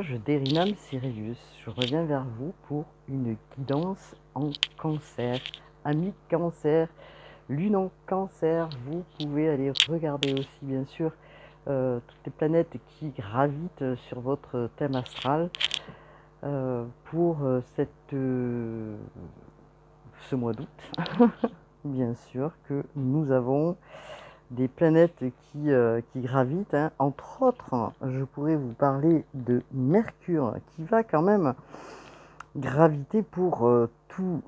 message d'Erinam Sirius. Je reviens vers vous pour une guidance en cancer. Amis cancer, lune en cancer, vous pouvez aller regarder aussi bien sûr toutes les planètes qui gravitent sur votre thème astral pour ce mois d'août. Bien sûr que nous avons des planètes qui gravitent, hein. Entre autres, je pourrais vous parler de Mercure qui va quand même graviter pour tous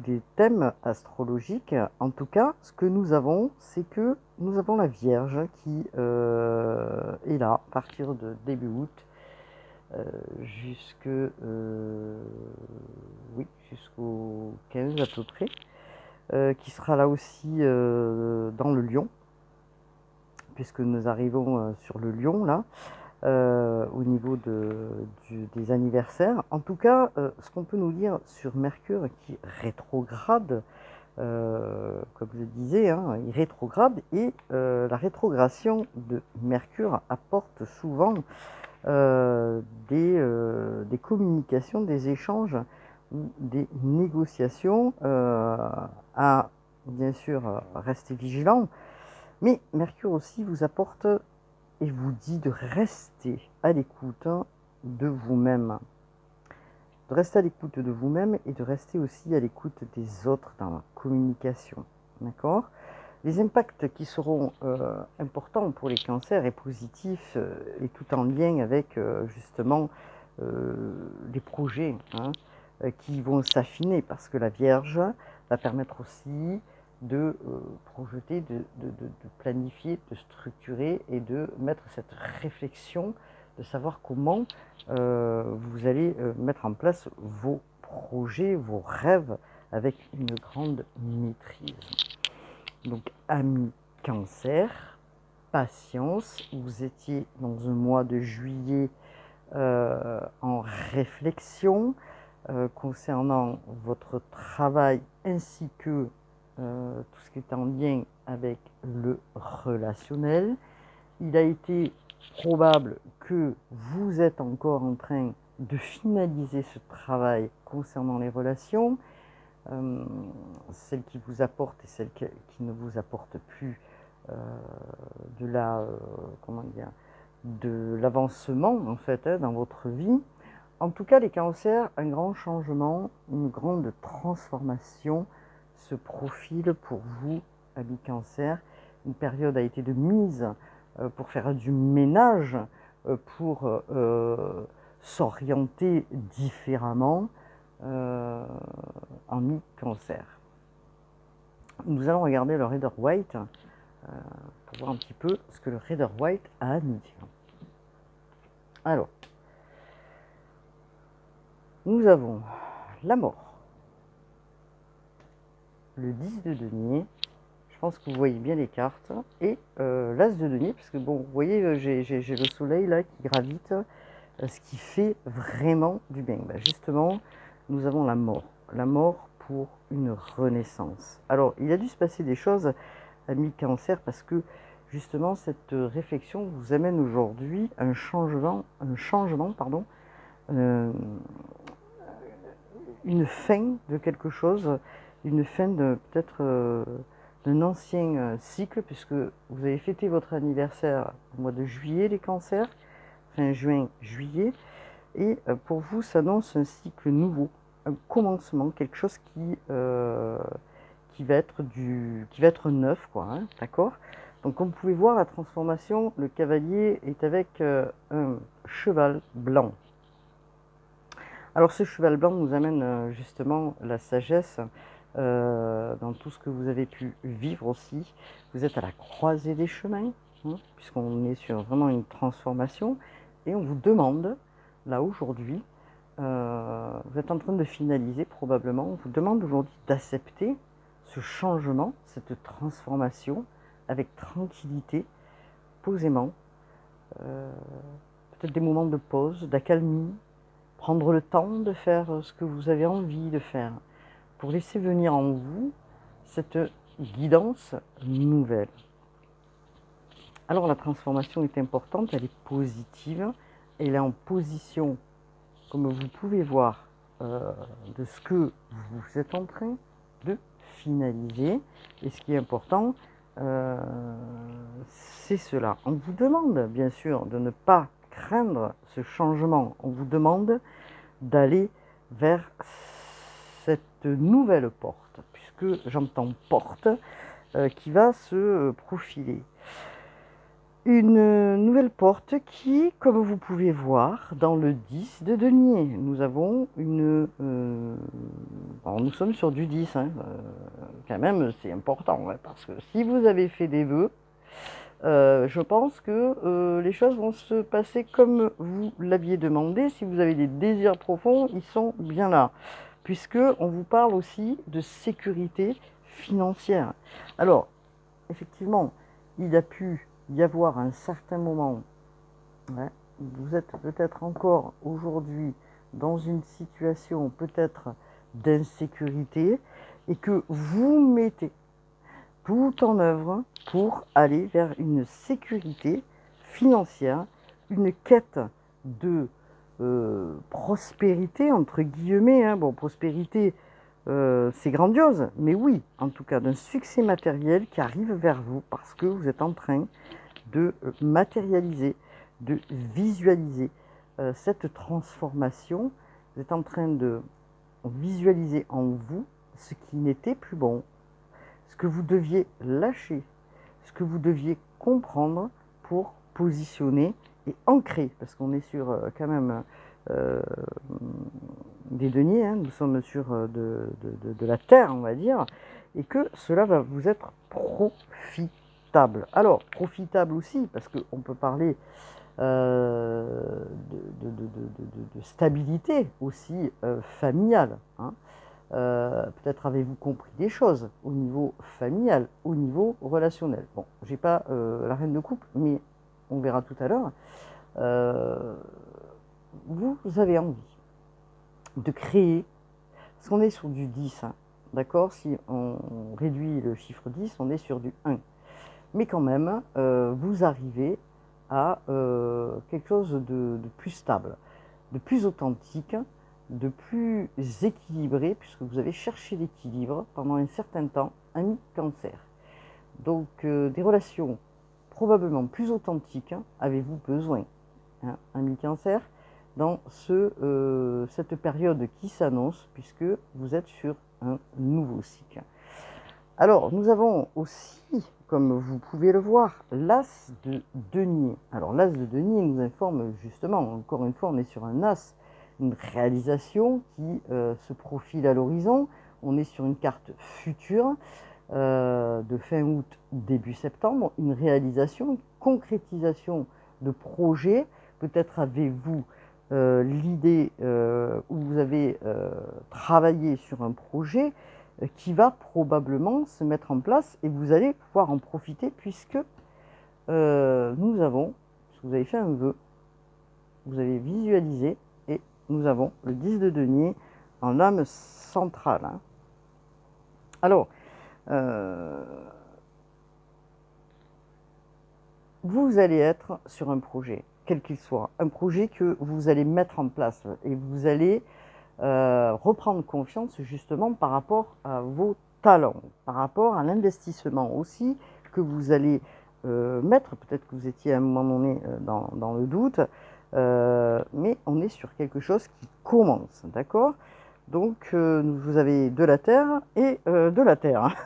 les thèmes astrologiques. En tout cas, ce que nous avons, c'est que nous avons la Vierge qui est là à partir de début août jusqu'au 15 à peu près. Qui sera là aussi dans le Lion, puisque nous arrivons sur le Lion là, au niveau des anniversaires. En tout cas, ce qu'on peut nous dire sur Mercure qui rétrograde, comme je disais, hein, il rétrograde, et la rétrogradation de Mercure apporte souvent des communications, des échanges, des négociations à bien sûr rester vigilant, mais Mercure aussi vous apporte et vous dit de rester à l'écoute de vous-même, de rester à l'écoute de vous-même et de rester aussi à l'écoute des autres dans la communication, d'accord? Les impacts qui seront importants pour les cancers et positifs et tout en lien avec justement les projets qui vont s'affiner, parce que la Vierge va permettre aussi de projeter, de planifier, de structurer et de mettre cette réflexion, de savoir comment vous allez mettre en place vos projets, vos rêves avec une grande maîtrise. Donc, amis cancer, patience, vous étiez dans un mois de juillet en réflexion concernant votre travail ainsi que tout ce qui est en lien avec le relationnel. Il a été probable que vous êtes encore en train de finaliser ce travail concernant les relations, celles qui vous apportent et celles qui ne vous apportent plus de l'avancement en fait dans votre vie. En tout cas, les cancers, un grand changement, une grande transformation se profile pour vous, amis cancer. Une période a été de mise pour faire du ménage, pour s'orienter différemment en mi-cancer. Nous allons regarder le Rider Waite pour voir un petit peu ce que le Rider Waite a à nous dire. Alors, nous avons la mort, le 10 de denier, je pense que vous voyez bien les cartes, et l'as de denier, parce que bon, vous voyez, j'ai le soleil là qui gravite, ce qui fait vraiment du bien. Ben, justement, nous avons la mort pour une renaissance. Alors, il a dû se passer des choses, amis cancer, parce que justement, cette réflexion vous amène aujourd'hui un changement, une fin de quelque chose, une fin de peut-être d'un ancien cycle, puisque vous avez fêté votre anniversaire au mois de juillet, les cancers, fin juin, juillet, et pour vous, ça annonce un cycle nouveau, un commencement, quelque chose qui va être neuf, quoi, hein, d'accord? Donc, comme vous pouvez voir, la transformation, le cavalier est avec un cheval blanc. Alors, ce cheval blanc nous amène justement la sagesse dans tout ce que vous avez pu vivre aussi. Vous êtes à la croisée des chemins, hein, puisqu'on est sur vraiment une transformation, et on vous demande, là aujourd'hui, vous êtes en train de finaliser probablement, on vous demande aujourd'hui d'accepter ce changement, cette transformation, avec tranquillité, posément, peut-être des moments de pause, d'accalmie, prendre le temps de faire ce que vous avez envie de faire, pour laisser venir en vous cette guidance nouvelle. Alors la transformation est importante, elle est positive, elle est en position, comme vous pouvez voir, de ce que vous êtes en train de finaliser. Et ce qui est important, c'est cela. On vous demande, bien sûr, de ne pas craindre ce changement. On vous demande d'aller vers cette nouvelle porte, puisque j'entends porte, qui va se profiler. Une nouvelle porte qui, comme vous pouvez voir, dans le 10 de denier, nous avons une... alors nous sommes sur du 10, hein, quand même c'est important, hein, parce que si vous avez fait des vœux, je pense que les choses vont se passer comme vous l'aviez demandé. Si vous avez des désirs profonds, ils sont bien là, puisque on vous parle aussi de sécurité financière. Alors, effectivement, il a pu y avoir un certain moment, ouais, vous êtes peut-être encore aujourd'hui dans une situation peut-être d'insécurité et que vous mettez tout en œuvre pour aller vers une sécurité financière, une quête de prospérité, entre guillemets, hein. Bon, prospérité, c'est grandiose, mais oui, en tout cas d'un succès matériel qui arrive vers vous parce que vous êtes en train de matérialiser, de visualiser cette transformation. Vous êtes en train de visualiser en vous ce qui n'était plus bon, ce que vous deviez lâcher, ce que vous deviez comprendre pour positionner et ancrer, parce qu'on est sur quand même des deniers, hein, nous sommes sur de la terre, on va dire, et que cela va vous être profitable. Alors, profitable aussi, parce qu'on peut parler de stabilité aussi familiale, hein. Peut-être avez-vous compris des choses au niveau familial, au niveau relationnel. Bon, j'ai pas la reine de coupe, mais on verra tout à l'heure. Vous avez envie de créer, parce qu'on est sur du 10, hein, d'accord? Si on réduit le chiffre 10, on est sur du 1. Mais quand même, vous arrivez à quelque chose de plus stable, de plus authentique, de plus équilibré, puisque vous avez cherché l'équilibre pendant un certain temps, ami Cancer. Donc des relations probablement plus authentiques, hein, avez-vous besoin, hein, ami Cancer, dans cette période qui s'annonce, puisque vous êtes sur un nouveau cycle. Alors, nous avons aussi, comme vous pouvez le voir, l'As de denier. Alors, l'As de denier nous informe justement, encore une fois, on est sur un As, une réalisation qui se profile à l'horizon. On est sur une carte future de fin août, début septembre, une réalisation, une concrétisation de projet. Peut-être avez-vous l'idée où vous avez travaillé sur un projet qui va probablement se mettre en place et vous allez pouvoir en profiter puisque nous avons, vous avez fait un vœu, vous avez visualisé et nous avons le 10 de denier en âme centrale, hein. Alors, vous allez être sur un projet, quel qu'il soit, un projet que vous allez mettre en place et vous allez reprendre confiance justement par rapport à vos talents, par rapport à l'investissement aussi que vous allez mettre. Peut-être que vous étiez à un moment donné dans le doute, mais on est sur quelque chose qui commence, d'accord? Donc vous avez de la terre et de la terre.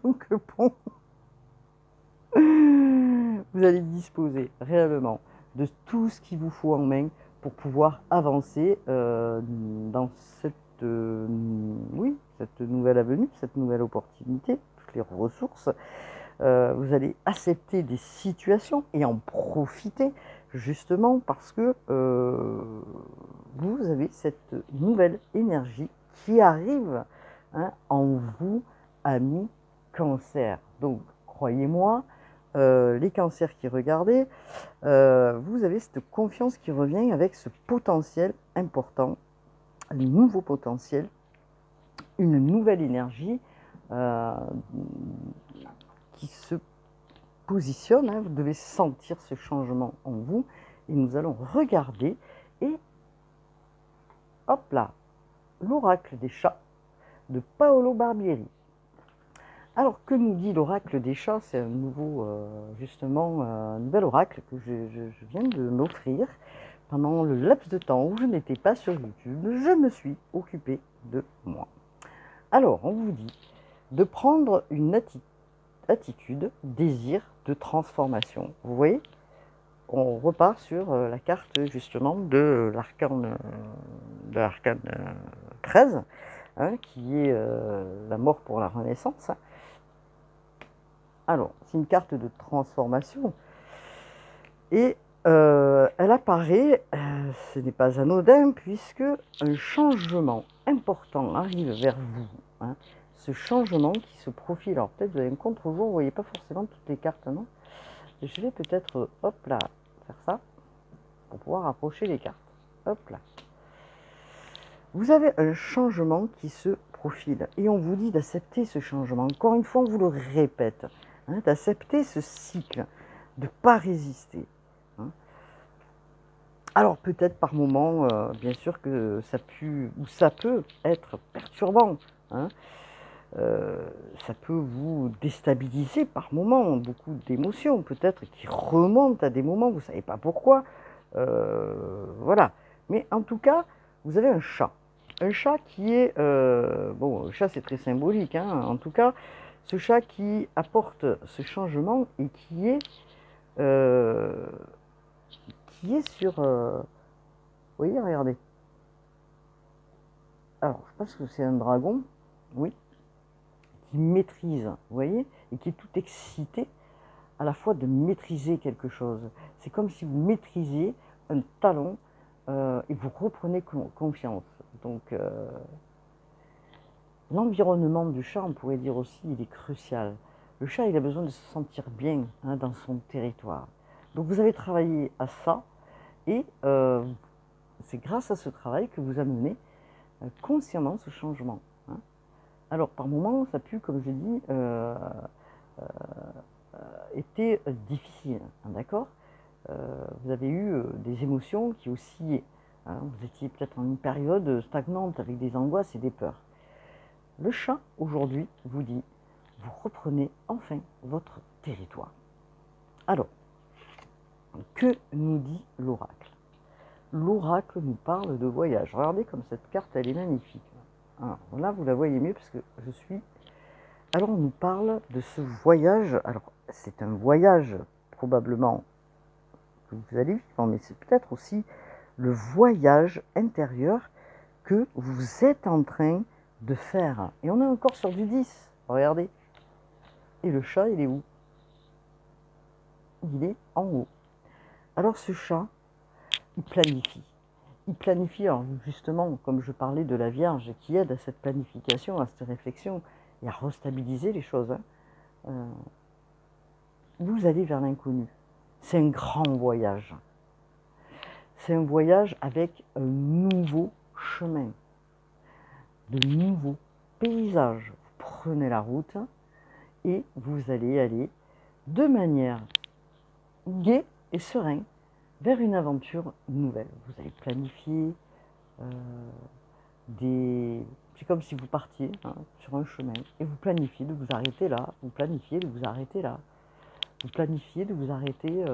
Donc bon, vous allez disposer réellement de tout ce qu'il vous faut en main pour pouvoir avancer dans cette, oui, cette nouvelle avenue, cette nouvelle opportunité, toutes les ressources. Vous allez accepter des situations et en profiter justement parce que vous avez cette nouvelle énergie qui arrive, hein, en vous, amis Cancer. Donc, croyez-moi, les cancers qui regardaient, vous avez cette confiance qui revient avec ce potentiel important, un nouveau potentiel, une nouvelle énergie qui se positionne, hein, vous devez sentir ce changement en vous, et nous allons regarder, et hop là, l'oracle des chats de Paolo Barbieri. Alors, que nous dit l'oracle des chats? C'est un nouveau, justement, un nouvel oracle que je viens de m'offrir pendant le laps de temps où je n'étais pas sur YouTube. Je me suis occupée de moi. Alors, on vous dit de prendre une attitude, désir de transformation. Vous voyez, on repart sur la carte justement de l'arcane 13, hein, qui est la mort pour la renaissance. Alors, c'est une carte de transformation et elle apparaît, ce n'est pas anodin, puisque un changement important arrive vers vous. Hein. Ce changement qui se profile, alors peut-être vous avez un contre-jour, vous ne voyez pas forcément toutes les cartes, non? Je vais peut-être, hop là, faire ça, pour pouvoir approcher les cartes. Hop là. Vous avez un changement qui se profile, et on vous dit d'accepter ce changement. Encore une fois, on vous le répète, hein, d'accepter ce cycle, de ne pas résister. Hein. Alors peut-être par moment, bien sûr que ça peut être perturbant. Hein. Ça peut vous déstabiliser par moment, beaucoup d'émotions peut-être qui remontent à des moments, vous ne savez pas pourquoi. Voilà. Mais en tout cas, vous avez un chat. Un chat qui est... bon, le chat c'est très symbolique, hein. En tout cas, ce chat qui apporte ce changement et qui est sur... vous voyez, regardez. Alors, je pense que c'est un dragon, oui, qui maîtrise, vous voyez, et qui est tout excité à la fois de maîtriser quelque chose. C'est comme si vous maîtrisiez un talon et vous reprenez confiance. Donc, l'environnement du chat, on pourrait dire aussi, il est crucial. Le chat, il a besoin de se sentir bien, hein, dans son territoire. Donc, vous avez travaillé à ça, et c'est grâce à ce travail que vous amenez consciemment ce changement. Hein. Alors, par moments, ça pue, comme je dis, était difficile, hein, d'accord. Vous avez eu des émotions qui oscillaient. Hein, vous étiez peut-être en une période stagnante avec des angoisses et des peurs. Le chat, aujourd'hui, vous dit, vous reprenez enfin votre territoire. Alors, que nous dit l'oracle? L'oracle nous parle de voyage. Regardez comme cette carte, elle est magnifique. Alors, là, vous la voyez mieux parce que je suis... Alors, on nous parle de ce voyage. Alors, c'est un voyage probablement que vous allez vivre, mais c'est peut-être aussi le voyage intérieur que vous êtes en train de faire. Et on est encore sur du 10, regardez. Et le chat, il est où? Il est en haut. Alors ce chat, il planifie. Il planifie, alors justement, comme je parlais de la Vierge, qui aide à cette planification, à cette réflexion, et à restabiliser les choses. Hein. Vous allez vers l'inconnu. C'est un grand voyage. C'est un voyage avec un nouveau chemin, de nouveaux paysages. Vous prenez la route et vous allez aller de manière gaie et sereine vers une aventure nouvelle. Vous allez planifier c'est comme si vous partiez, hein, sur un chemin et vous planifiez de vous arrêter là, vous planifiez de vous arrêter là, vous planifiez de vous arrêter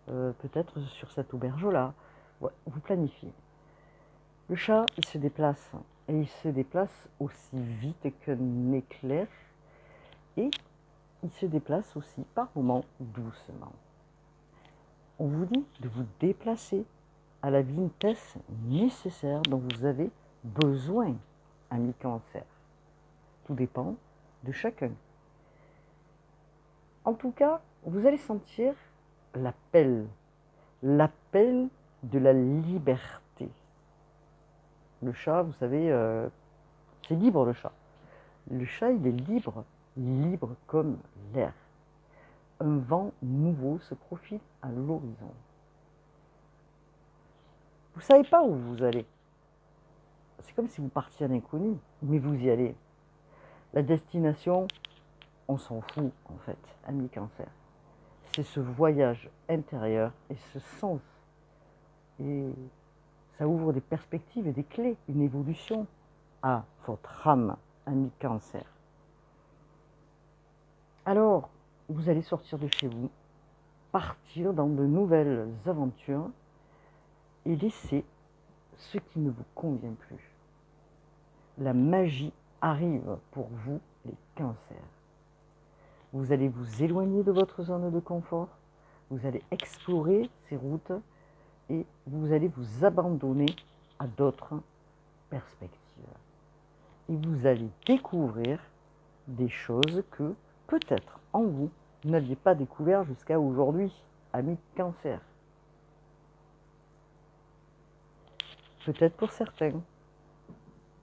peut-être sur cette auberge-là. Ouais, vous planifiez. Le chat, il se déplace, et il se déplace aussi vite qu'un éclair, et il se déplace aussi par moments doucement. On vous dit de vous déplacer à la vitesse nécessaire dont vous avez besoin, ami Cancer. Tout dépend de chacun. En tout cas, vous allez sentir l'appel de la liberté. Le chat, vous savez, c'est libre le chat. Le chat, il est libre, libre comme l'air. Un vent nouveau se profile à l'horizon. Vous ne savez pas où vous allez. C'est comme si vous partiez à l'inconnu, mais vous y allez. La destination, on s'en fout en fait, ami Cancer. c'est ce voyage intérieur et ce sens. Et ça ouvre des perspectives et des clés, une évolution à votre âme, ami Cancer. Alors, vous allez sortir de chez vous, partir dans de nouvelles aventures et laisser ce qui ne vous convient plus. La magie arrive pour vous, les Cancers. Vous allez vous éloigner de votre zone de confort, vous allez explorer ces routes et vous allez vous abandonner à d'autres perspectives. Et vous allez découvrir des choses que peut-être en vous n'aviez pas découvert jusqu'à aujourd'hui, amis Cancer. Peut-être pour certains,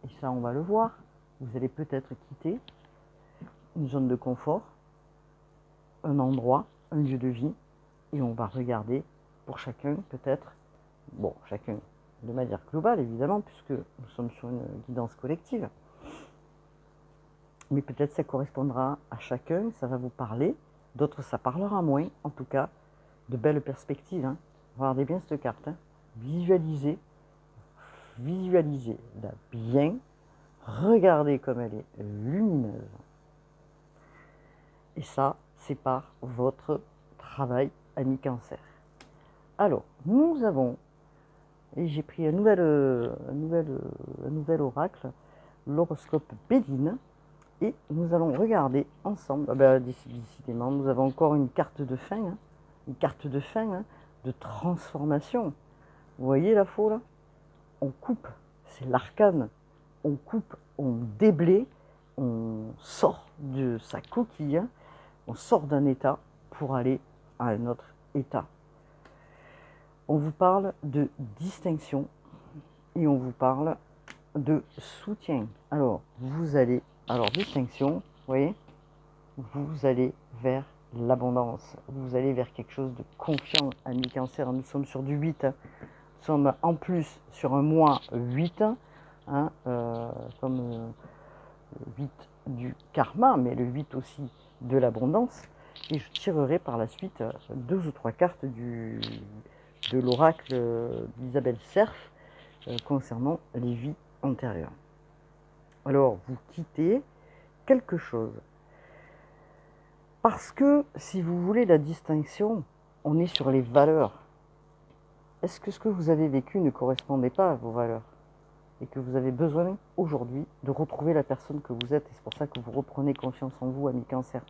et ça on va le voir, vous allez peut-être quitter une zone de confort, un endroit, un lieu de vie, et on va regarder pour chacun peut-être, bon chacun de manière globale évidemment, puisque nous sommes sur une guidance collective, mais peut-être ça correspondra à chacun, ça va vous parler, d'autres ça parlera moins, en tout cas, de belles perspectives. Hein. Regardez bien cette carte, hein. Visualisez-la bien, regardez comme elle est lumineuse. Et ça, c'est par votre travail, ami Cancer. Alors, nous avons, et j'ai pris un nouvel oracle, l'horoscope Béline, et nous allons regarder ensemble, décidément, nous avons encore une carte de fin, hein, de transformation. Vous voyez la faux là? On coupe, c'est l'arcane, on coupe, on déblaye, on sort de sa coquille, hein, on sort d'un état pour aller à un autre état. On vous parle de distinction et on vous parle de soutien. Alors, distinction, vous voyez, vous allez vers l'abondance, vous allez vers quelque chose de confiant, ami Cancer. Nous sommes sur du 8, hein. Nous sommes en plus sur un mois 8, hein, comme 8 du karma, mais le 8 aussi de l'abondance. Et je tirerai par la suite 2 ou 3 cartes de l'oracle d'Isabelle Cerf concernant les vies antérieures. Alors, vous quittez quelque chose. Parce que, si vous voulez la distinction, on est sur les valeurs. Est-ce que ce que vous avez vécu ne correspondait pas à vos valeurs? Et que vous avez besoin, aujourd'hui, de retrouver la personne que vous êtes. Et c'est pour ça que vous reprenez confiance en vous, ami Cancer.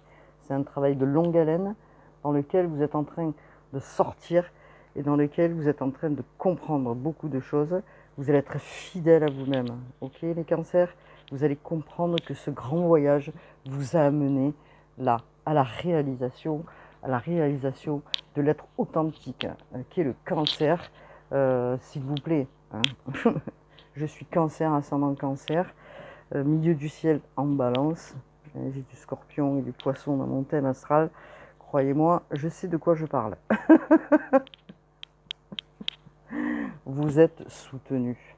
C'est un travail de longue haleine dans lequel vous êtes en train de sortir et dans lequel vous êtes en train de comprendre beaucoup de choses. Vous allez être fidèle à vous-même. Ok, les Cancers? Vous allez comprendre que ce grand voyage vous a amené là, à la réalisation de l'être authentique, qui est le Cancer. S'il vous plaît, hein. Je suis Cancer, ascendant Cancer, milieu du ciel en Balance. J'ai du Scorpion et du Poisson dans mon thème astral. Croyez-moi, je sais de quoi je parle. Vous êtes soutenu.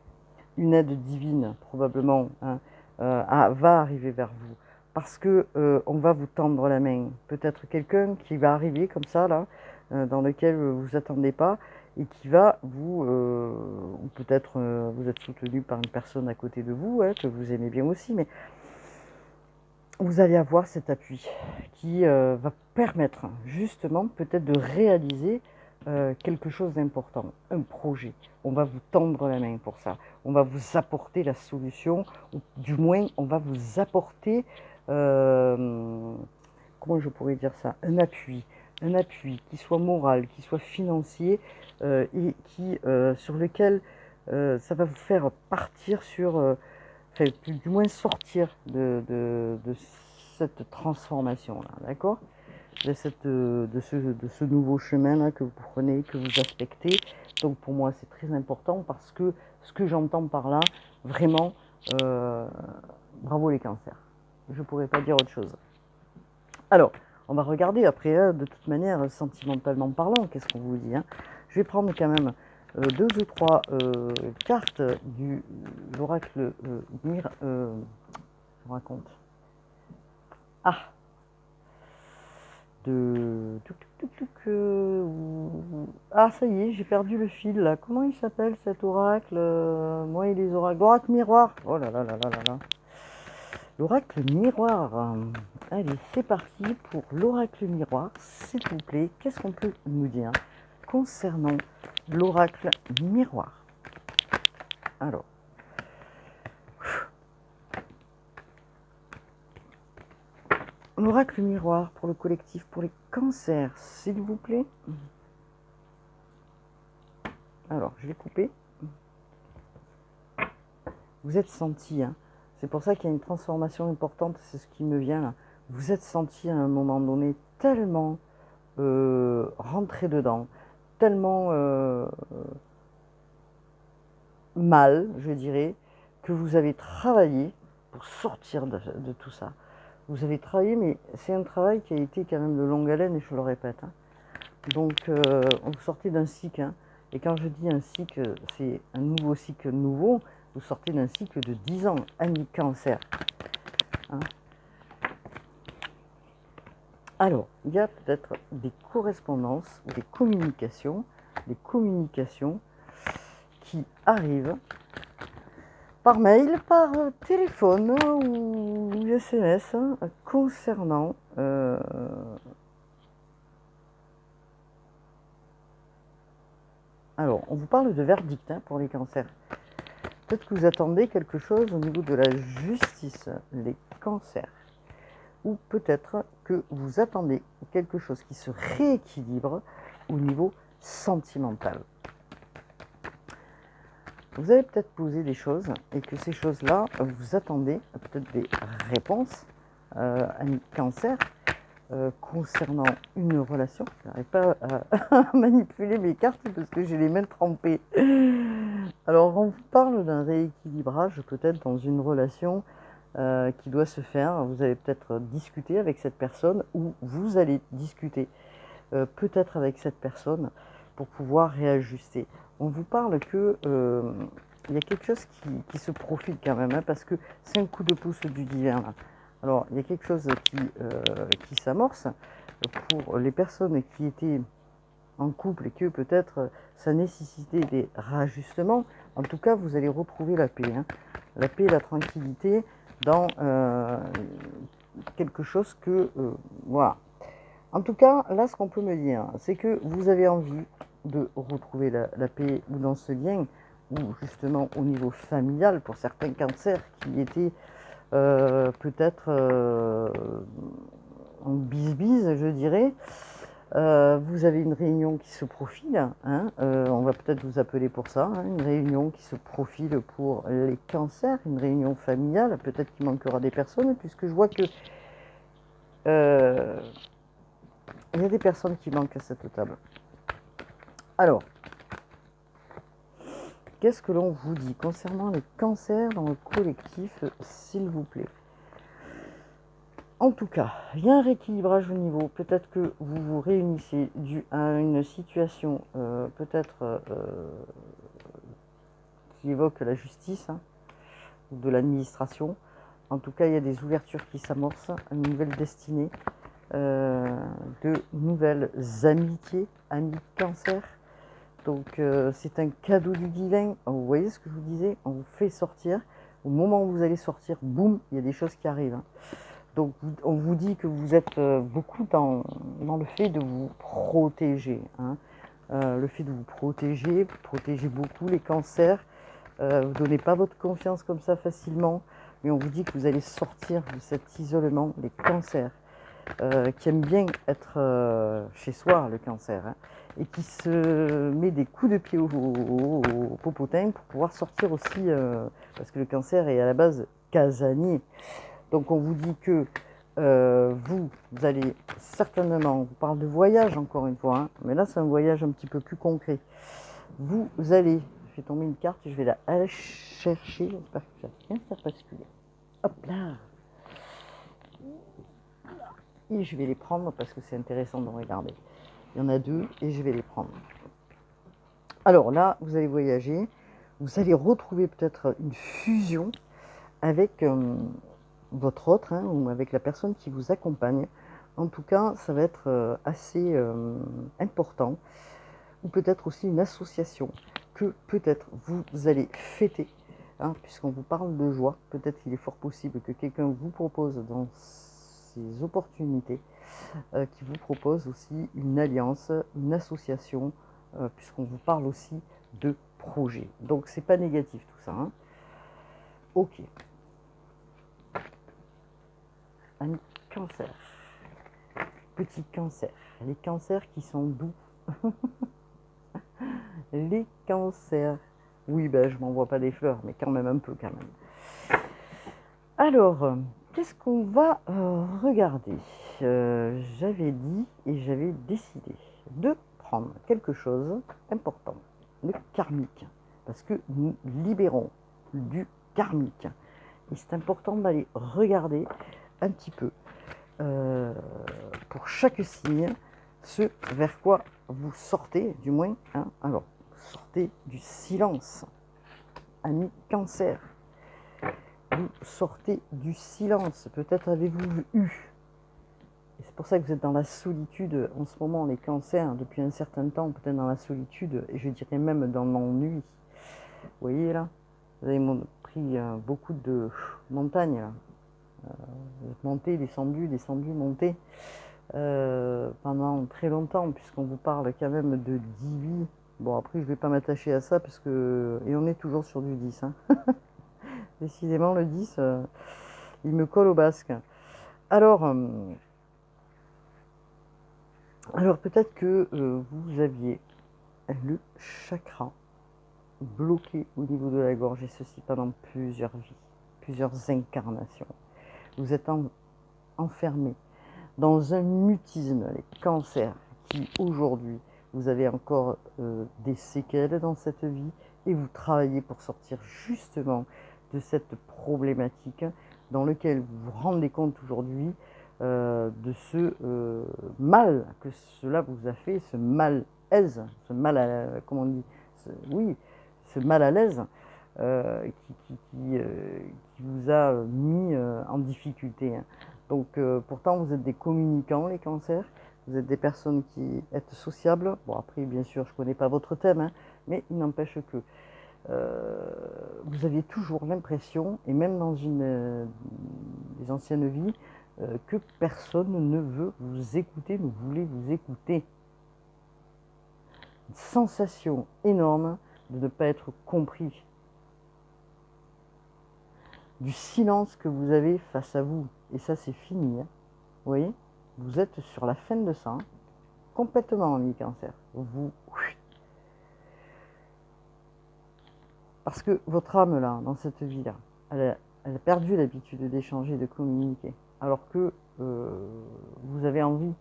Une aide divine, probablement, hein, va arriver vers vous. Parce que on va vous tendre la main. Peut-être quelqu'un qui va arriver comme ça, là, dans lequel vous ne vous attendez pas, et qui va vous, ou peut-être vous êtes soutenu par une personne à côté de vous, hein, que vous aimez bien aussi, mais vous allez avoir cet appui qui va permettre justement peut-être de réaliser quelque chose d'important, un projet. On va vous tendre la main pour ça. On va vous apporter la solution, ou du moins on va vous apporter, comment je pourrais dire ça, un appui qui soit moral, qui soit financier, et qui, sur lequel ça va vous faire partir sur, enfin, du moins sortir de cette transformation-là, d'accord, de ce nouveau chemin-là que vous prenez, que vous aspectez. Donc pour moi, c'est très important parce que ce que j'entends par là, vraiment, bravo les Cancers. Je ne pourrais pas dire autre chose. Alors, on va regarder après, hein, de toute manière, sentimentalement parlant, qu'est-ce qu'on vous dit, hein. Je vais prendre quand même 2 ou 3 cartes de l'oracle je raconte. Ah, de... Ah, ça y est, j'ai perdu le fil, là. Comment il s'appelle, cet oracle? Moi et les oracles. L'oracle miroir. Oh là là là là là là. L'oracle miroir. Allez, c'est parti pour l'oracle miroir. S'il vous plaît, qu'est-ce qu'on peut nous dire concernant l'oracle miroir? Alors, l'oracle miroir pour le collectif, pour les cancers, s'il vous plaît. Alors, je vais couper. Vous êtes senti, hein. C'est pour ça qu'il y a une transformation importante, c'est ce qui me vient là. Vous êtes senti à un moment donné tellement rentré dedans, tellement mal, je dirais, que vous avez travaillé pour sortir de tout ça. Vous avez travaillé, mais c'est un travail qui a été quand même de longue haleine, et je le répète. Hein. Donc, vous sortez d'un cycle, hein. Et quand je dis un cycle, c'est un nouveau cycle nouveau, vous sortez d'un cycle de 10 ans, ami cancer. Hein. Alors, il y a peut-être des correspondances, des communications qui arrivent par mail, par téléphone ou SMS hein, concernant alors, on vous parle de verdict hein, pour les cancers. Peut-être que vous attendez quelque chose au niveau de la justice, les cancers. Ou peut-être que vous attendez quelque chose qui se rééquilibre au niveau sentimental. Vous avez peut-être posé des choses et que ces choses-là, vous attendez peut-être des réponses à un cancer concernant une relation. Je n'arrive pas à manipuler mes cartes parce que j'ai les mains trempées. Alors, on vous parle d'un rééquilibrage peut-être dans une relation qui doit se faire. Vous allez peut-être discuter avec cette personne ou vous allez discuter peut-être avec cette personne pour pouvoir réajuster. On vous parle que il y a quelque chose qui se profile quand même, hein, parce que c'est un coup de pouce du divin. Là. Alors, il y a quelque chose qui s'amorce pour les personnes qui étaient en couple et que peut-être ça nécessitait des réajustements. En tout cas, vous allez retrouver la paix. Hein. La paix et la tranquillité dans quelque chose que... voilà. En tout cas, là, ce qu'on peut me dire, c'est que vous avez envie de retrouver la paix ou dans ce lien, ou justement au niveau familial, pour certains cancers qui étaient peut-être en bise-bise, je dirais. Vous avez une réunion qui se profile, hein, on va peut-être vous appeler pour ça, hein, une réunion qui se profile pour les cancers, une réunion familiale, peut-être qu'il manquera des personnes, puisque je vois que il y a des personnes qui manquent à cette table. Alors, qu'est-ce que l'on vous dit concernant les cancers dans le collectif, s'il vous plaît? En tout cas, il y a un rééquilibrage au niveau. Peut-être que vous vous réunissez dû à une situation peut-être qui évoque la justice hein, ou de l'administration. En tout cas, il y a des ouvertures qui s'amorcent, une nouvelle destinée, de nouvelles amitiés, amis cancer. Donc c'est un cadeau du divin. Vous voyez ce que je vous disais? On vous fait sortir. Au moment où vous allez sortir, boum, il y a des choses qui arrivent. Hein. Donc on vous dit que vous êtes beaucoup dans le fait de vous protéger. Hein. Le fait de vous protégez beaucoup les cancers. Vous ne donnez pas votre confiance comme ça facilement. Mais on vous dit que vous allez sortir de cet isolement, les cancers. Qui aime bien être chez soi, le cancer, hein, et qui se met des coups de pied au popotin pour pouvoir sortir aussi, parce que le cancer est à la base casanier. Donc on vous dit que vous allez certainement, on vous parle de voyage encore une fois, hein, mais là c'est un voyage un petit peu plus concret. Vous allez, je vais tomber une carte et je vais aller chercher, j'espère que ça va bien faire basculer. Hop là! Et je vais les prendre parce que c'est intéressant de regarder. Il y en a deux et je vais les prendre. Alors là, vous allez voyager, vous allez retrouver peut-être une fusion avec votre autre, hein, ou avec la personne qui vous accompagne. En tout cas, ça va être assez important. Ou peut-être aussi une association que peut-être vous allez fêter, hein, puisqu'on vous parle de joie. Peut-être qu'il est fort possible que quelqu'un vous propose dans ces opportunités, qui vous propose aussi une alliance, une association, puisqu'on vous parle aussi de projet. Donc c'est pas négatif tout ça. Hein. Ok. Un cancer. Petit cancer. Les cancers qui sont doux. Les cancers. Oui, ben, je m'envoie pas des fleurs, mais quand même un peu quand même. Alors, qu'est-ce qu'on va regarder J'avais dit et j'avais décidé de prendre quelque chose d'important, le karmique, parce que nous libérons du karmique. Et c'est important d'aller regarder un petit peu pour chaque signe ce vers quoi vous sortez, du moins. Hein, alors, vous sortez du silence, ami cancer. Vous sortez du silence. Peut-être avez-vous eu. Et c'est pour ça que vous êtes dans la solitude en ce moment, les cancers, depuis un certain temps, peut-être dans la solitude, et je dirais même dans l'ennui. Vous voyez là, vous avez pris beaucoup de montagnes là. Vous êtes monté, descendu, descendu, monté pendant très longtemps, puisqu'on vous parle quand même de 10 vies. Bon, après, je ne vais pas m'attacher à ça, parce que. Et on est toujours sur du 10. Hein. Décidément, le 10, il me colle au basque. Alors peut-être que vous aviez le chakra bloqué au niveau de la gorge, et ceci pendant plusieurs vies, plusieurs incarnations. Vous êtes enfermé dans un mutisme, les cancers, qui aujourd'hui, vous avez encore des séquelles dans cette vie, et vous travaillez pour sortir justement de cette problématique dans laquelle vous vous rendez compte aujourd'hui de ce mal que cela vous a fait, ce malaise, ce mal à, comment on dit, oui, ce mal à l'aise qui vous a mis en difficulté. Hein. Donc pourtant vous êtes des communicants, les cancers, vous êtes des personnes qui êtes sociables. Bon après bien sûr je ne connais pas votre thème, hein, mais il n'empêche que vous aviez toujours l'impression, et même dans des anciennes vies, que personne ne veut vous écouter, ne voulait vous écouter. Une sensation énorme de ne pas être compris. Du silence que vous avez face à vous. Et ça c'est fini. Hein. Vous voyez, vous êtes sur la fin de ça. Hein. Complètement en cancer. Vous... Parce que votre âme, là, dans cette vie-là, elle a perdu l'habitude d'échanger, de communiquer. Alors que vous avez envie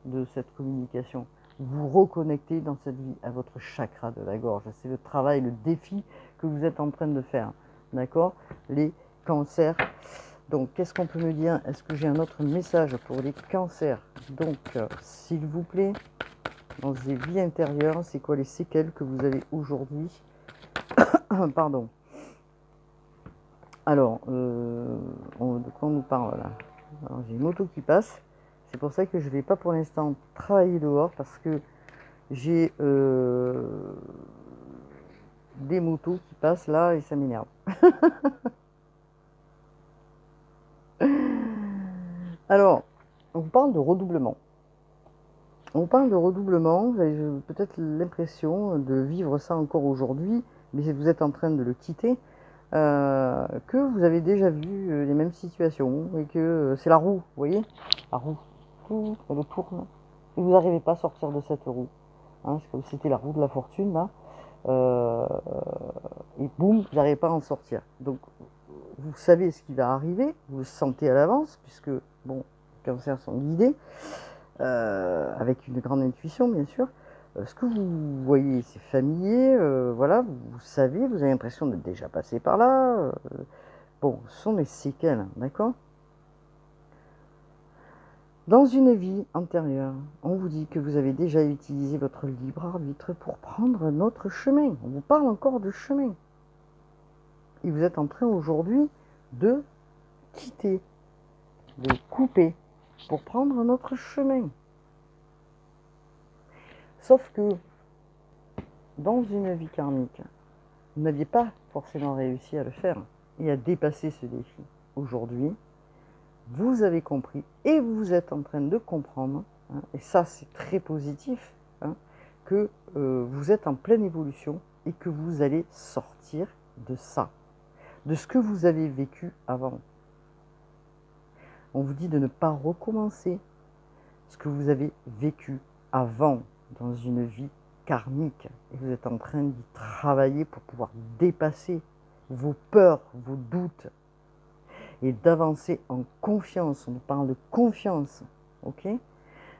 de cette communication. Vous reconnectez dans cette vie à votre chakra de la gorge. C'est le travail, le défi que vous êtes en train de faire. D'accord ? Les cancers. Donc, qu'est-ce qu'on peut me dire? Est-ce que j'ai un autre message pour les cancers? Donc, s'il vous plaît, dans les vies intérieures, c'est quoi les séquelles que vous avez aujourd'hui? Pardon. Alors, de quoi on nous parle là? J'ai une moto qui passe. C'est pour ça que je ne vais pas pour l'instant travailler dehors, parce que j'ai des motos qui passent là et ça m'énerve. Alors, on vous parle de redoublement. On parle de redoublement, vous avez peut-être l'impression de vivre ça encore aujourd'hui, mais vous êtes en train de le quitter, que vous avez déjà vu les mêmes situations, et que c'est la roue, vous voyez, la roue, elle tourne, et vous n'arrivez pas à sortir de cette roue. Hein, c'est comme si c'était la roue de la fortune, là, et boum, vous n'arrivez pas à en sortir. Donc, vous savez ce qui va arriver, vous le sentez à l'avance, puisque, bon, les cancers sont guidés, avec une grande intuition, bien sûr. Ce que vous voyez, c'est familier, voilà, vous savez, vous avez l'impression d'être déjà passé par là. Bon, ce sont des séquelles, d'accord? Dans une vie antérieure, on vous dit que vous avez déjà utilisé votre libre arbitre pour prendre notre chemin. On vous parle encore de chemin. Et vous êtes en train aujourd'hui de quitter, de couper. pour prendre un autre chemin. Sauf que dans une vie karmique, vous n'aviez pas forcément réussi à le faire et à dépasser ce défi. Aujourd'hui, vous avez compris et vous êtes en train de comprendre, hein, et ça c'est très positif, hein, que vous êtes en pleine évolution et que vous allez sortir de ça, de ce que vous avez vécu avant. On vous dit de ne pas recommencer ce que vous avez vécu avant dans une vie karmique. Et vous êtes en train d'y travailler pour pouvoir dépasser vos peurs, vos doutes et d'avancer en confiance. On parle de confiance, ok?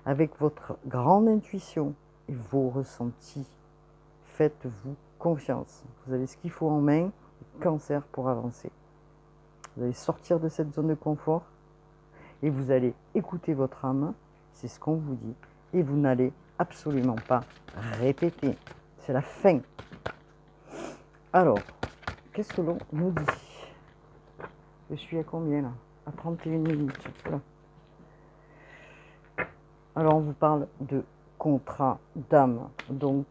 Avec votre grande intuition et vos ressentis. Faites-vous confiance. Vous avez ce qu'il faut en main, Cancer, pour avancer. Vous allez sortir de cette zone de confort et vous allez écouter votre âme, c'est ce qu'on vous dit, et vous n'allez absolument pas répéter. C'est la fin. Alors, qu'est-ce que l'on nous dit? Je suis à combien là? À 31 minutes. Voilà. Alors, on vous parle de contrat d'âme. Donc,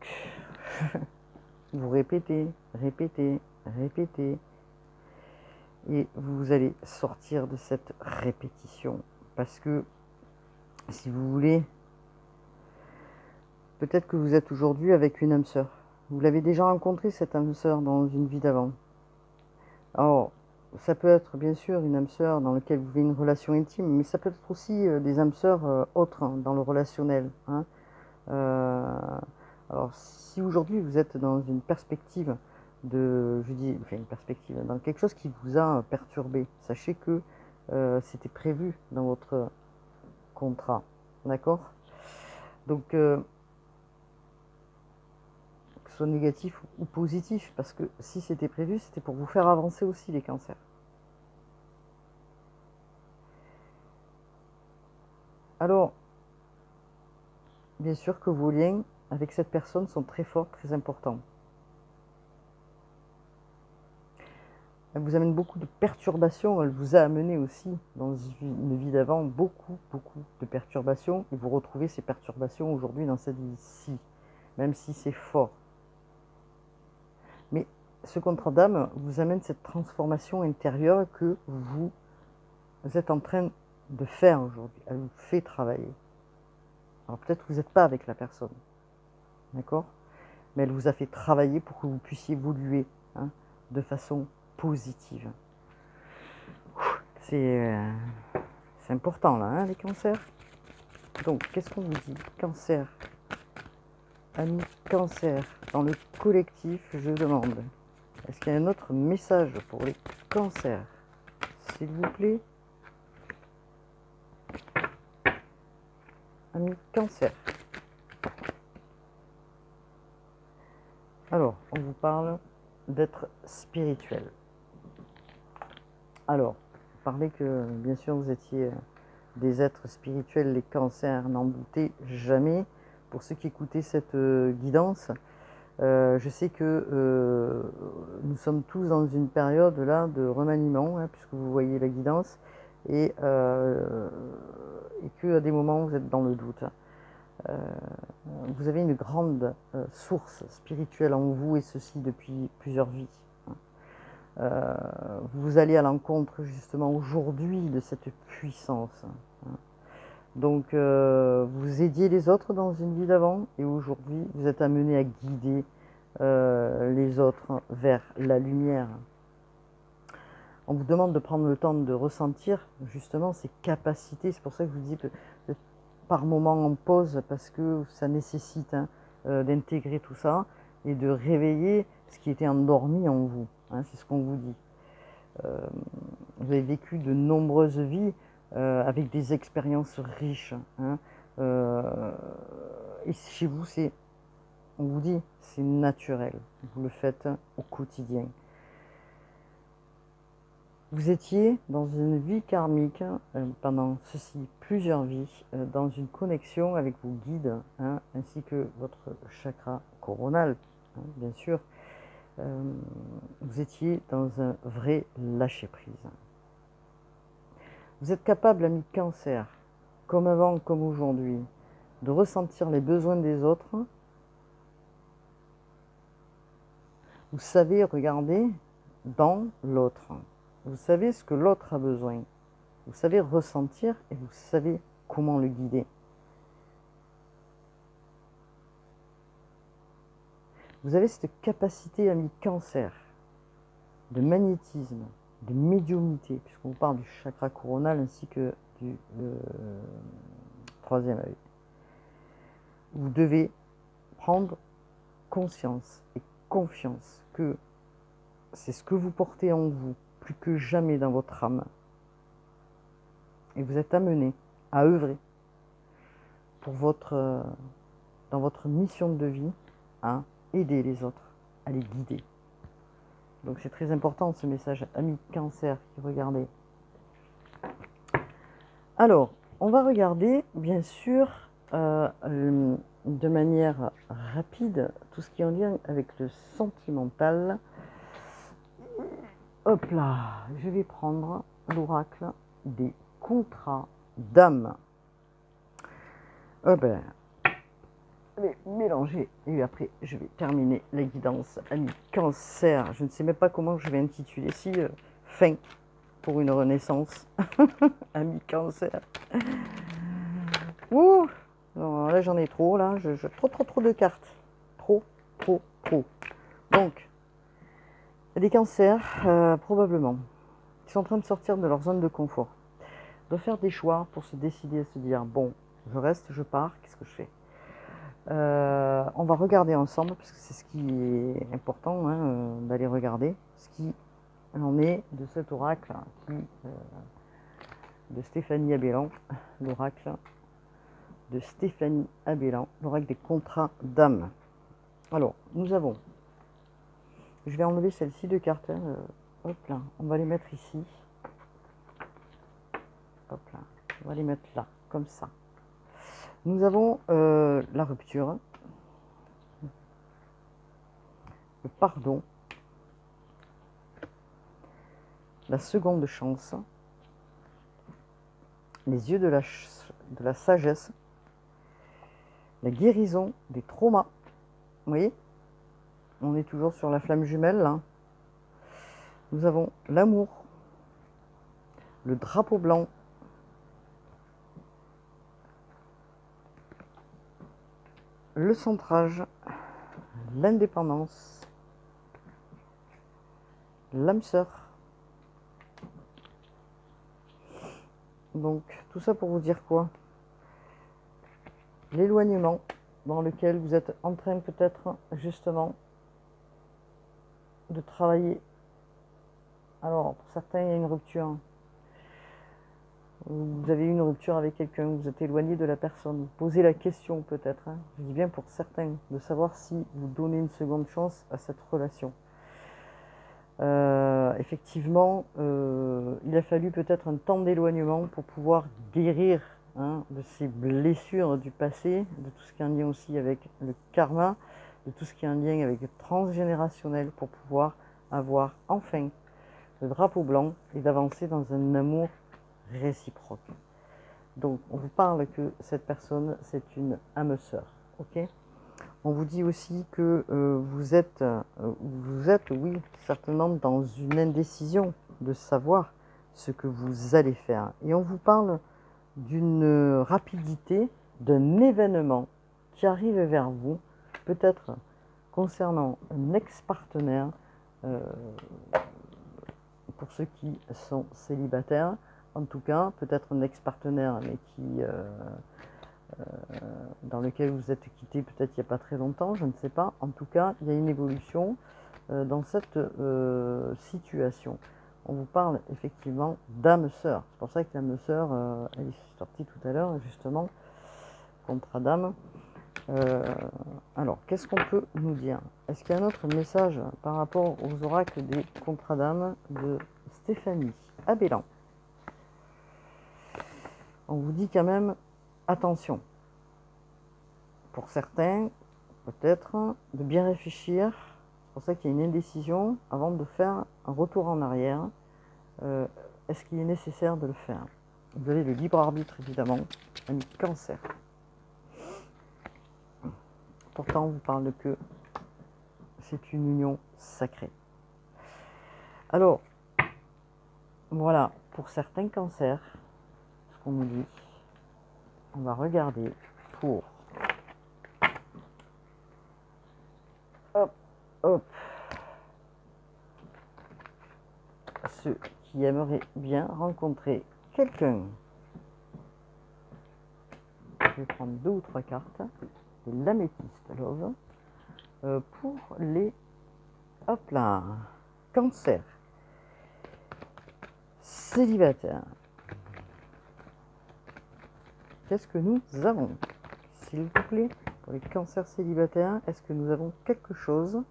vous répétez, répétez, répétez. Et vous allez sortir de cette répétition. Parce que, si vous voulez, peut-être que vous êtes aujourd'hui avec une âme sœur. Vous l'avez déjà rencontré, cette âme sœur, dans une vie d'avant. Alors, ça peut être bien sûr une âme sœur dans laquelle vous avez une relation intime, mais ça peut être aussi des âmes sœurs autres, hein, dans le relationnel. Hein. Alors, si aujourd'hui vous êtes dans une perspective une perspective, dans quelque chose qui vous a perturbé, sachez que c'était prévu dans votre contrat, d'accord? Donc, que ce soit négatif ou positif, parce que si c'était prévu, c'était pour vous faire avancer aussi, les cancers. Alors, bien sûr que vos liens avec cette personne sont très forts, très importants. Elle vous amène beaucoup de perturbations, elle vous a amené aussi dans une vie d'avant beaucoup de perturbations, et vous retrouvez ces perturbations aujourd'hui dans cette vie-ci, même si c'est fort. Mais ce contrat d'âme vous amène cette transformation intérieure que vous êtes en train de faire aujourd'hui. Elle vous fait travailler. Alors peut-être que vous n'êtes pas avec la personne, d'accord? Mais elle vous a fait travailler pour que vous puissiez évoluer, hein, de façon positive. C'est important là, hein, les cancers. Donc, qu'est-ce qu'on vous dit? Cancer, amis cancer, dans le collectif, je demande, est-ce qu'il y a un autre message pour les cancers? S'il vous plaît. Amis cancer. Alors, on vous parle d'être spirituel. Alors, vous parlez que, bien sûr, vous étiez des êtres spirituels, les cancers, n'en doutez jamais. Pour ceux qui écoutaient cette guidance, je sais que nous sommes tous dans une période là de remaniement, hein, puisque vous voyez la guidance, et qu'à des moments vous êtes dans le doute. Vous avez une grande source spirituelle en vous, et ceci depuis plusieurs vies. Vous allez à l'encontre justement aujourd'hui de cette puissance. Donc vous aidiez les autres dans une vie d'avant, et aujourd'hui vous êtes amené à guider les autres vers la lumière. On vous demande de prendre le temps de ressentir justement ces capacités. C'est pour ça que je vous dis par moment en pause, parce que ça nécessite, hein, d'intégrer tout ça et de réveiller ce qui était endormi en vous. Hein, c'est ce qu'on vous dit. Vous avez vécu de nombreuses vies avec des expériences riches. Hein, et chez vous, on vous dit, c'est naturel. Vous le faites au quotidien. Vous étiez dans une vie karmique, pendant ceci plusieurs vies, dans une connexion avec vos guides, hein, ainsi que votre chakra coronal, hein, bien sûr. Vous étiez dans un vrai lâcher-prise. Vous êtes capable, ami cancer, comme avant, comme aujourd'hui, de ressentir les besoins des autres, vous savez regarder dans l'autre. Vous savez ce que l'autre a besoin. Vous savez ressentir et vous savez comment le guider. Vous avez cette capacité, ami Cancer, de magnétisme, de médiumnité, puisqu'on vous parle du chakra coronal ainsi que du troisième œil. Vous devez prendre conscience et confiance que c'est ce que vous portez en vous, plus que jamais dans votre âme. Et vous êtes amené à œuvrer pour dans votre mission de vie à aider les autres, à les guider. Donc c'est très important ce message, ami Cancer qui regardez. Alors, on va regarder bien sûr de manière rapide tout ce qui est en lien avec le sentimental. Hop là, je vais prendre l'oracle des contrats d'âme. Ben, je vais mélanger et après je vais terminer la guidance ami Cancer. Je ne sais même pas comment je vais intituler si fin pour une renaissance ami Cancer. Ouh, non, là j'en ai trop là, trop de cartes, trop. Donc des cancers probablement qui sont en train de sortir de leur zone de confort, de faire des choix pour se décider à se dire bon, je reste, je pars, qu'est-ce que je fais? On va regarder ensemble, parce que c'est ce qui est important, hein, d'aller regarder ce qui en est de cet oracle de Stéphanie Abellan, l'oracle de Stéphanie Abellan, l'oracle des contrats d'âme. Alors, nous avons, je vais enlever celle-ci de cartes, hop là, on va les mettre ici, hop là, on va les mettre là, comme ça. Nous avons la rupture, le pardon, la seconde chance, les yeux de la sagesse, la guérison des traumas. Vous voyez, on est toujours sur la flamme jumelle là. Nous avons l'amour, le drapeau blanc, le centrage, l'indépendance, l'âme sœur. Donc tout ça pour vous dire quoi? L'éloignement dans lequel vous êtes en train peut-être justement de travailler. Alors pour certains il y a une rupture. Vous avez eu une rupture avec quelqu'un, vous êtes éloigné de la personne. Vous posez la question peut-être, hein, je dis bien pour certains, de savoir si vous donnez une seconde chance à cette relation. Effectivement, il a fallu peut-être un temps d'éloignement pour pouvoir guérir, hein, de ces blessures du passé, de tout ce qui est en lien aussi avec le karma, de tout ce qui est en lien avec le transgénérationnel, pour pouvoir avoir enfin le drapeau blanc et d'avancer dans un amour réciproque. Donc on vous parle que cette personne, c'est une âme sœur, ok? On vous dit aussi que vous êtes, oui, certainement dans une indécision de savoir ce que vous allez faire. Et on vous parle d'une rapidité, d'un événement qui arrive vers vous, peut-être concernant un ex-partenaire, pour ceux qui sont célibataires, en tout cas, peut-être un ex-partenaire, mais qui... dans lequel vous êtes quitté peut-être il n'y a pas très longtemps, je ne sais pas. En tout cas, il y a une évolution dans cette situation. On vous parle effectivement d'âme sœur. C'est pour ça que l'âme sœur, elle est sortie tout à l'heure, justement, contrat d'âme. Alors, qu'est-ce qu'on peut nous dire? Est-ce qu'il y a un autre message par rapport aux oracles des contrats d'âme de Stéphanie Abellan? On vous dit quand même, attention, pour certains, peut-être, de bien réfléchir. C'est pour ça qu'il y a une indécision avant de faire un retour en arrière. Est-ce qu'il est nécessaire de le faire? Vous avez le libre arbitre, évidemment, ami Cancer. Pourtant, on vous parle que c'est une union sacrée. Alors, voilà, pour certains cancers, ce qu'on nous dit, on va regarder pour hop, ceux qui aimeraient bien rencontrer quelqu'un. Je vais prendre 2 ou 3 cartes. L'améthyste love pour les hop là, cancer, célibataire. Qu'est-ce que nous avons, s'il vous plaît, pour les cancers célibataires? Est-ce que nous avons quelque chose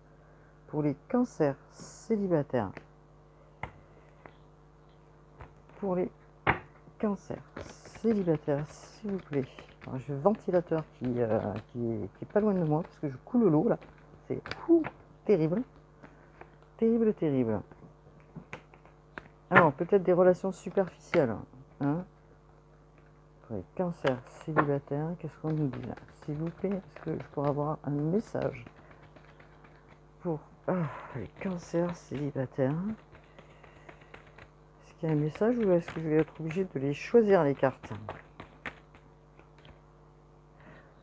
pour les cancers célibataires? Pour les cancers célibataires, s'il vous plaît. Alors, j'ai le ventilateur qui est pas loin de moi parce que je coule l'eau là. C'est terrible. Terrible, terrible. Alors, peut-être des relations superficielles. Hein, pour les cancers célibataires, qu'est-ce qu'on nous dit là? S'il vous plaît, est-ce que je pourrais avoir un message pour les cancers célibataires? Est-ce qu'il y a un message ou est-ce que je vais être obligé de les choisir les cartes?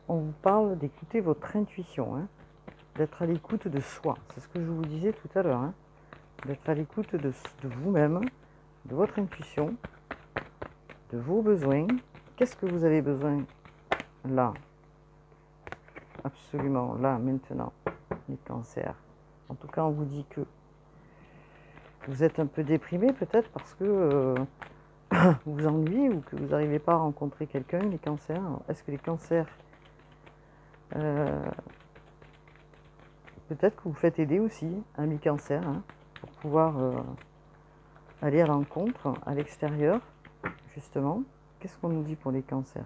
On vous parle d'écouter votre intuition, hein, d'être à l'écoute de soi. C'est ce que je vous disais tout à l'heure, hein, d'être à l'écoute de vous-même, de votre intuition, de vos besoins. Qu'est-ce que vous avez besoin là? Absolument, là, maintenant, les cancers. En tout cas, on vous dit que vous êtes un peu déprimé peut-être parce que vous vous ennuyez ou que vous n'arrivez pas à rencontrer quelqu'un, les cancers. Est-ce que les cancers... peut-être que vous faites aider aussi, amis cancer, hein, pour pouvoir aller à l'encontre, à l'extérieur, justement. Qu'est-ce qu'on nous dit pour les cancers?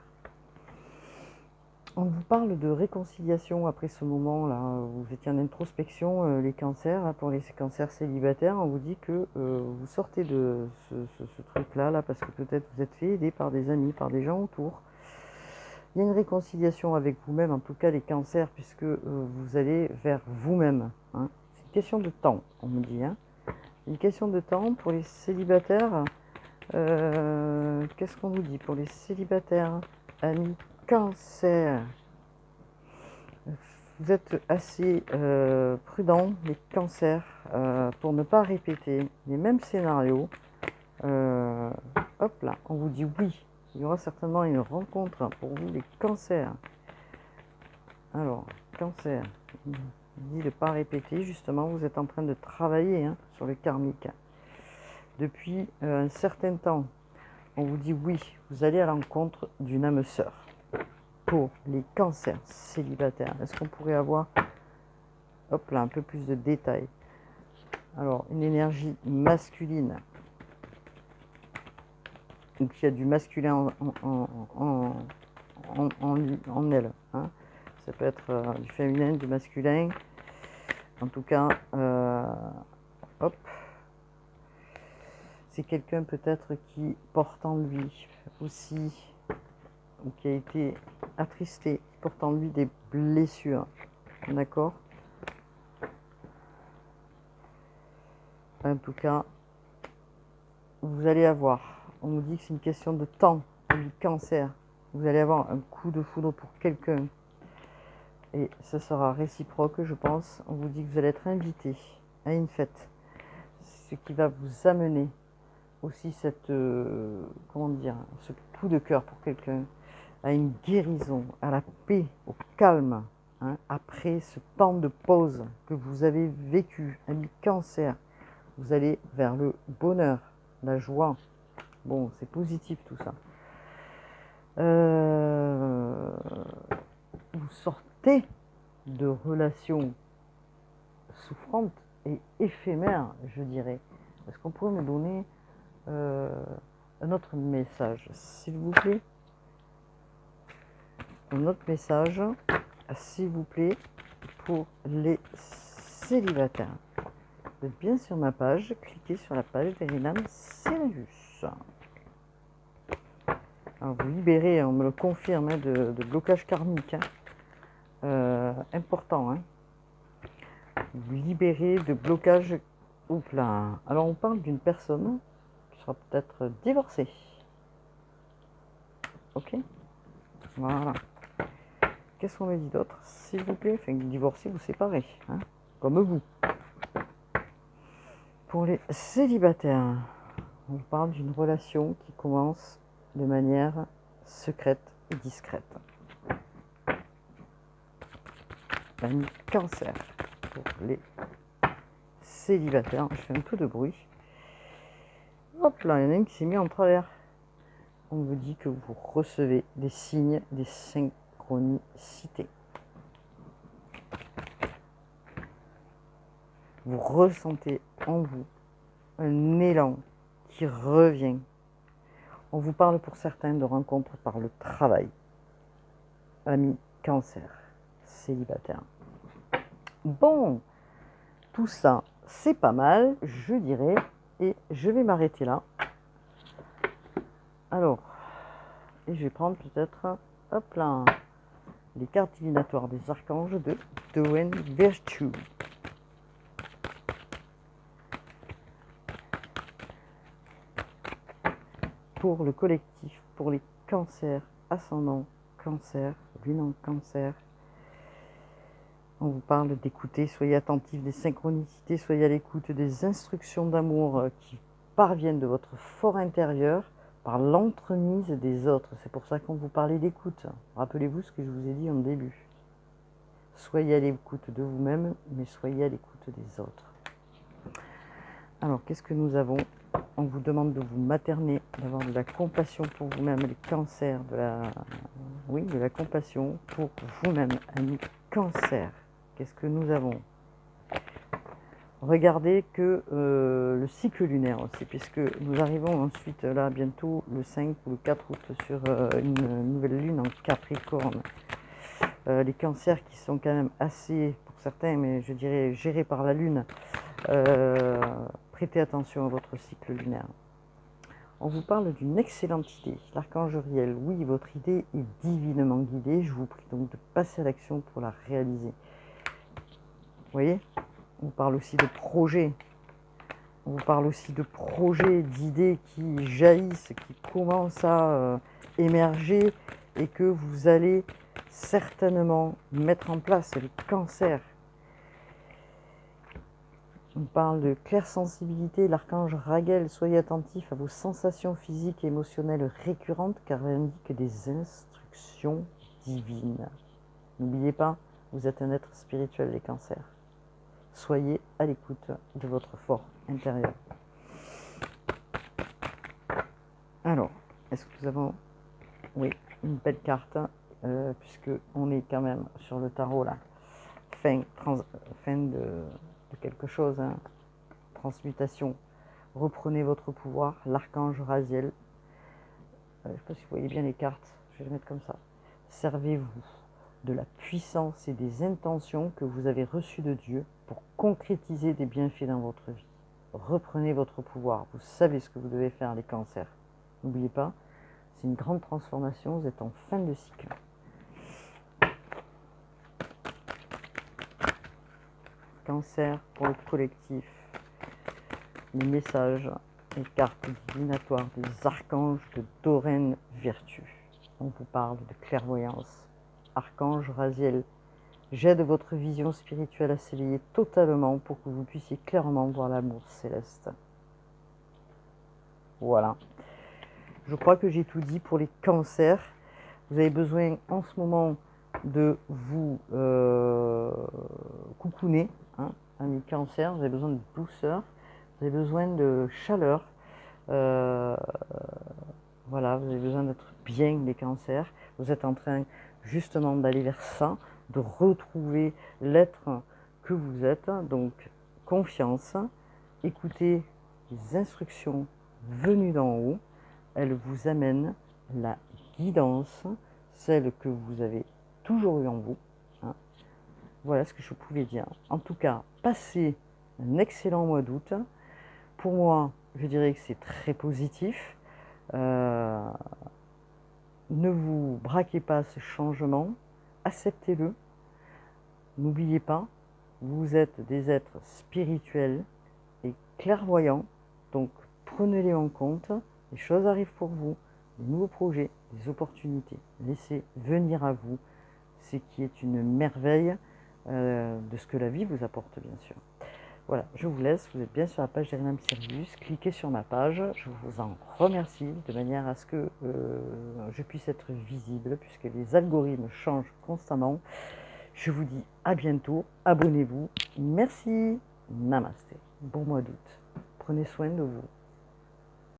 On vous parle de réconciliation après ce moment-là, où vous étiez en introspection, les cancers, hein, pour les cancers célibataires, on vous dit que vous sortez de ce truc-là, là, parce que peut-être vous êtes fait aider par des amis, par des gens autour. Il y a une réconciliation avec vous-même, en tout cas les cancers, puisque vous allez vers vous-même. Hein. C'est une question de temps, on me dit. Hein. Une question de temps pour les célibataires. Qu'est-ce qu'on nous dit pour les célibataires, amis cancer? Vous êtes assez prudents, les cancers, pour ne pas répéter les mêmes scénarios. Hop là, on vous dit oui. Il y aura certainement une rencontre pour vous, les cancers. Alors, cancer, il dit de ne pas répéter. Justement, vous êtes en train de travailler, hein, sur le karmique. Depuis un certain temps, on vous dit oui, vous allez à l'encontre d'une âme sœur. Pour les cancers célibataires, est-ce qu'on pourrait avoir, hop là, un peu plus de détails? Alors, une énergie masculine. Donc il y a du masculin en elle. Hein. Ça peut être du féminin, du masculin. En tout cas, hop. C'est quelqu'un peut-être qui porte en lui aussi, ou qui a été attristé, qui porte en lui des blessures. D'accord? En tout cas, vous allez avoir, on nous dit que c'est une question de temps, du cancer. Vous allez avoir un coup de foudre pour quelqu'un. Et ce sera réciproque, je pense. On vous dit que vous allez être invité à une fête. Ce qui va vous amener aussi cette, comment dire, ce coup de cœur pour quelqu'un, à une guérison, à la paix, au calme. Hein, après ce temps de pause que vous avez vécu, un cancer, vous allez vers le bonheur, la joie. Bon, c'est positif tout ça. Vous sortez de relations souffrantes et éphémères, je dirais. Est-ce qu'on pourrait me donner un autre message, s'il vous plaît? Un autre message, s'il vous plaît, pour les célibataires. Vous êtes bien sur ma page, cliquez sur la page d'Erinam Céréus. Alors, vous libérez, on me le confirme, hein, de blocage karmique. Important. Hein. Vous libérez de blocage. Oups là. Alors, on parle d'une personne qui sera peut-être divorcée. Ok. Voilà. Qu'est-ce qu'on me dit d'autre, s'il vous plaît? Enfin, divorcer, vous séparez, hein, comme vous. Pour les célibataires, on parle d'une relation qui commence de manière secrète et discrète. Un cancer pour les célibataires. Je fais un peu de bruit. Hop là, il y en a une qui s'est mise en travers. On vous dit que vous recevez des signes, des synchronicités. Vous ressentez en vous un élan qui revient. On vous parle pour certains de rencontres par le travail. Amis cancer, célibataire. Bon, tout ça, c'est pas mal, je dirais, et je vais m'arrêter là. Alors, et je vais prendre peut-être, hop là, les cartes divinatoires des archanges de Doreen Virtue. Pour le collectif, pour les cancers, ascendant cancer, lune en cancer, on vous parle d'écouter, soyez attentifs des synchronicités, soyez à l'écoute des instructions d'amour qui parviennent de votre fort intérieur par l'entremise des autres. C'est pour ça qu'on vous parlait d'écoute. Rappelez-vous ce que je vous ai dit en début. Soyez à l'écoute de vous-même, mais soyez à l'écoute des autres. Alors, qu'est-ce que nous avons? On vous demande de vous materner, d'avoir de la compassion pour vous-même, les cancers, de la compassion pour vous-même, amis cancer. Qu'est-ce que nous avons? Regardez que le cycle lunaire aussi, puisque nous arrivons ensuite là bientôt le 5 ou le 4 août sur une nouvelle lune en Capricorne. Les cancers qui sont quand même assez, pour certains, mais je dirais gérés par la lune, prêtez attention à votre cycle lunaire. On vous parle d'une excellente idée, l'archange Uriel. Oui, votre idée est divinement guidée, je vous prie donc de passer à l'action pour la réaliser. Vous voyez, on parle aussi de projets, on vous parle aussi de projets, d'idées qui jaillissent, qui commencent à émerger et que vous allez certainement mettre en place. Les cancers. On parle de clairsensibilité, l'archange Raguel. Soyez attentifs à vos sensations physiques et émotionnelles récurrentes car elles indiquent des instructions divines. N'oubliez pas, vous êtes un être spirituel, les cancers. Soyez à l'écoute de votre fort intérieur. Alors, est-ce que nous avons, oui, une belle carte, puisque on est quand même sur le tarot là, fin de quelque chose, hein. Transmutation. Reprenez votre pouvoir, l'archange Raziel. Je ne sais pas si vous voyez bien les cartes, je vais les mettre comme ça. Servez-vous de la puissance et des intentions que vous avez reçues de Dieu pour concrétiser des bienfaits dans votre vie. Reprenez votre pouvoir, vous savez ce que vous devez faire, les cancers. N'oubliez pas, c'est une grande transformation, vous êtes en fin de cycle. Cancer pour le collectif, les messages et cartes divinatoires des archanges de Doreen Virtue. On vous parle de clairvoyance. Archange Raziel, j'aide votre vision spirituelle à s'éveiller totalement pour que vous puissiez clairement voir l'amour céleste. Voilà. Je crois que j'ai tout dit pour les cancers. Vous avez besoin en ce moment de vous coucouner, hein, amis cancers. Vous avez besoin de douceur, vous avez besoin de chaleur. Voilà, vous avez besoin d'être bien, les cancers. Vous êtes en train justement d'aller vers ça, de retrouver l'être que vous êtes. Donc, confiance, écoutez les instructions venues d'en haut. Elles vous amènent la guidance, celle que vous avez toujours eue en vous. Hein. Voilà ce que je pouvais dire. En tout cas, passez un excellent mois d'août. Pour moi, je dirais que c'est très positif. ne vous braquez pas à ce changement, acceptez-le. N'oubliez pas, vous êtes des êtres spirituels et clairvoyants, donc prenez-les en compte, les choses arrivent pour vous, des nouveaux projets, des opportunités. Laissez venir à vous ce qui est une merveille de ce que la vie vous apporte, bien sûr. Voilà, je vous laisse, vous êtes bien sur la page d'Erinam Sirius, cliquez sur ma page, je vous en remercie de manière à ce que je puisse être visible puisque les algorithmes changent constamment. Je vous dis à bientôt, abonnez-vous, merci, namasté, bon mois d'août, prenez soin de vous.